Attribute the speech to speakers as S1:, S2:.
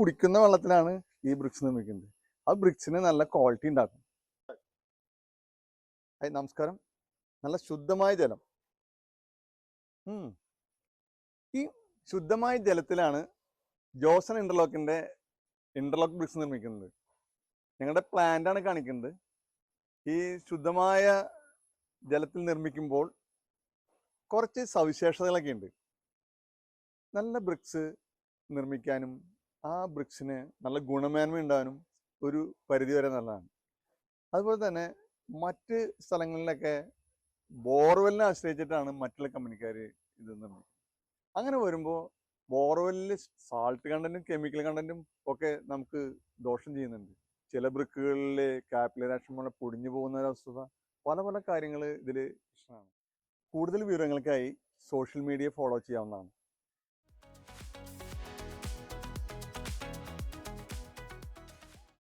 S1: കുടിക്കുന്ന വെള്ളത്തിലാണ് ഈ ബ്രിക്സ് നിർമ്മിക്കുന്നത്. ആ ബ്രിക്സിന് നല്ല ക്വാളിറ്റി ഉണ്ടാക്കും. നമസ്കാരം. നല്ല ശുദ്ധമായ ജലം. ഈ ശുദ്ധമായ ജലത്തിലാണ് ജോസൺ ഇന്റർലോക്ക് ബ്രിക്സ് നിർമ്മിക്കുന്നത്. ഞങ്ങളുടെ പ്ലാന്റാണ് കാണിക്കുന്നത്. ഈ ശുദ്ധമായ ജലത്തിൽ നിർമ്മിക്കുമ്പോൾ കുറച്ച് സവിശേഷതകളൊക്കെ ഉണ്ട്. നല്ല ബ്രിക്സ് നിർമ്മിക്കാനും ആ ബ്രിക്സിന് നല്ല ഗുണമേന്മ ഉണ്ടാകാനും ഒരു പരിധിവരെ നല്ലതാണ്. അതുപോലെ തന്നെ മറ്റ് സ്ഥലങ്ങളിലൊക്കെ ബോർവെല്ലിനെ ആശ്രയിച്ചിട്ടാണ് മറ്റുള്ള കമ്പനിക്കാർ ഇത് നിർമ്മിക്കുന്നത്. അങ്ങനെ വരുമ്പോൾ ബോർവെല്ലിൽ സാൾട്ട് കണ്ടന്റും കെമിക്കൽ കണ്ടന്റും ഒക്കെ നമുക്ക് ദോഷം ചെയ്യുന്നുണ്ട്. ചില ബ്രിക്കുകളിൽ കാപ്പിലറേഷൻ പോലെ പൊടിഞ്ഞു പോകുന്ന ഒരവസ്ഥ, പല പല കാര്യങ്ങൾ ഇതിൽ പ്രശ്നമാണ്. കൂടുതൽ വിവരങ്ങൾക്കായി സോഷ്യൽ മീഡിയ ഫോളോ ചെയ്യാവുന്നതാണ്.